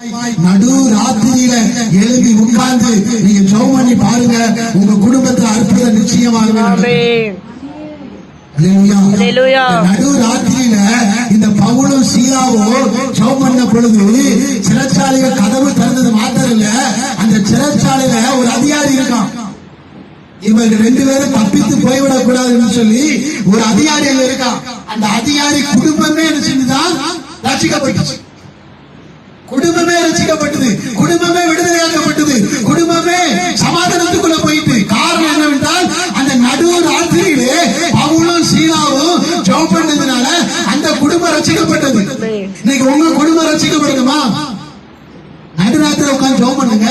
நடு ராத்திரியில எழுதி உட்கார்ந்து நீங்க ஜெபம் பண்ணி பாருங்க, உங்க குடும்பத்துல அற்புதம் நிச்சயமாக. நடு ராத்திரியில இந்த பவுலும் சீலாவும் ஜெபம் பண்ண பொழுது சிறைச்சாலையில கதவு திறந்தது மாத்திரம் இல்ல, அந்த சிறைச்சாலையில ஒரு அதிகாரி இருக்கான். இவங்க ரெண்டு பேரும் தப்பித்து போய்விடக் கூடாதுன்னு சொல்லி ஒரு அதிகாரி இருக்கான். அந்த அதிகாரி குடும்பமே செஞ்சுதான் ரட்சிக்கப்பட்டுச்சு. குடும்பமே ரட்சிக்கப்பட்டது, குடும்பமே விடுதலையாக்கப்பட்டது, குடும்பமே சமாதானத்துக்குள்ள போயிட்டு. காரணம் என்னவென்றால் அந்த நடு ராத்திரியிலே பவுலும் சீலாவும் ஜெபம் பண்ணதுனால அந்த குடும்பம் ரட்சிக்கப்பட்டது. இன்னைக்கு உங்க குடும்பம் ரட்சிக்கப்படுமா? நடுராத்திரி உட்கார்ந்து ஜெபம் பண்ணுங்க.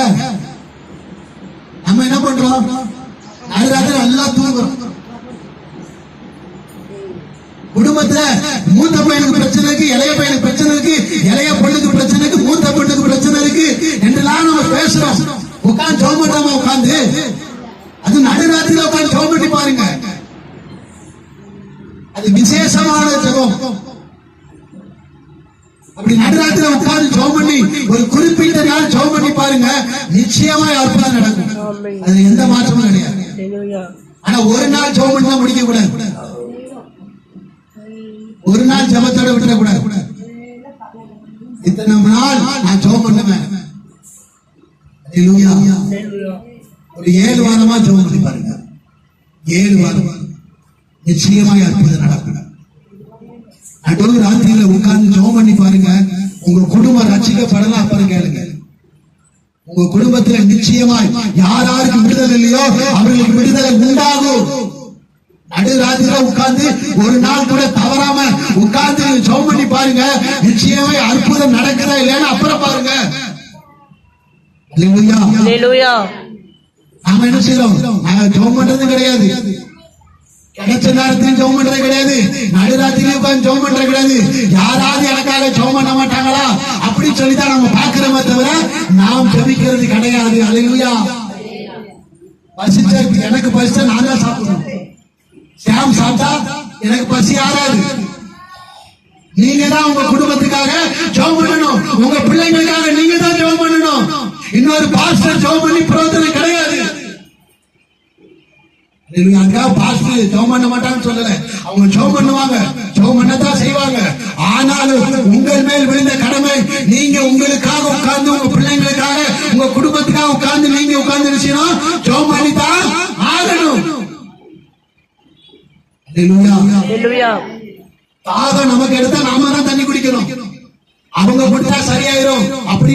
நம்ம என்ன பண்றோம்? நடுராத்திரி நல்லா தூங்குறோம். குடும்பத்துல மூத்த பையனுக்கு பிரச்சனை இருக்கு, இளைய பையனுக்கு பிரச்சனை இருக்கு, இளைய பொண்ணுக்கு பிரச்சனை இருக்கு, மூத்த பொண்ணுக்கு பிரச்சனை இருக்கு என்றெல்லாம் நம்ம பேசுறோம். உட்காந்து ஜெபம் பண்றாம உட்காந்து, அது நடுராத்திரியில உட்காந்து ஜெபம் பண்ணி பாருங்க. அது விசேஷமான ஜெபம். அப்படி நடுராத்திரியில உட்காந்து ஜெபம் பண்ணி ஒரு குறிப்பிட்ட நாள் ஜெபம் பண்ணி பாருங்க, நிச்சயமா அற்புதம் நடக்கும். அது எந்த மாற்றமும் கிடையாது. ஆனா ஒரு நாள் ஜெபம் பண்ணி தான் முடிக்க கூடாது. ஒரு நாள் ஜெபத்தோட விட்டுறக்கூடாது. இத்தனை நாள் நான் ஜெபம் பண்ணுவேன், ஒரு 7 வாரமா ஜெபம் பண்ணி பாருங்க. 7 வாரம் நிச்சயமா அற்புதம் நடக்கும். நடு ராத்திரியில உட்கார்ந்து ஜெபம் பண்ணி பாருங்க, உங்க குடும்பம் ரட்சிக்கப்படலாம். அப்புறம் கேளுங்க, உங்க குடும்பத்துல நிச்சயமாய் யாராருக்கு விடுதலை இல்லையோ அவர்களுக்கு விடுதலை உண்டாகும். நடு ராத்திரியில உட்கார்ந்து ஒரு நாள் கூட தவறாம உட்கார்ந்து ஜெபம் பண்ணி பாருங்க, நிச்சயமா அற்புதம் நடக்குதா இல்லையான்னு அப்புறம் பாருங்க. நாம என்ன செய்யறோம்? நாங்க ஜெபம் பண்றது கிடையாது, கிடைச்ச நேரத்தையும் ஜெபம் பண்றது கிடையாது, நடுராத்திரியும் உட்கார்ந்து ஜெபம் பண்றது கிடையாது. யாராவது எனக்காக ஜெபம் பண்ண மாட்டாங்களா அப்படின்னு சொல்லிதான் நம்ம பாக்குறோமே தவிர நாம் ஜெபிக்கிறது கிடையாது. அல்லேலூயா. பசிச்சா எனக்கு பசிச்சா நான் தான் சாப்பிடணும். சாம் சாப்பிட்டா எனக்கு பசி ஆறாது. நீங்க தான் உங்க குடும்பத்துக்காக ஜெபம் பண்ணணும், உங்க பிள்ளைங்களுக்காக நீங்க தான் ஜெபம் பண்ணணும். இன்னொரு பாஸ்டர் ஜெபம் பண்ணி பிரயோஜனம் கிடையாது. பாஸ்டர் ஜெபம் பண்ண மாட்டான்னு சொல்லல, அவங்க ஜெபம் பண்ணுவாங்க, ஜெபம் பண்ணத்தான் செய்வாங்க. ஆனாலும் உங்கள் மேல் விழுந்த கடமை, நீங்க உங்களுக்காக உட்கார்ந்து உங்க பிள்ளைங்களுக்காக உங்க குடும்பத்துக்காக உட்கார்ந்து நீங்க உட்கார்ந்து நினைச்சீங்கன்னா ஜெபம் பண்ணித்தான் ஆகணும். தாகம் நமக்கு எடுத்தா நாம தான் தண்ணி குடிக்கணும், அவங்க கொடுத்தா சரியாயிரும் அப்படி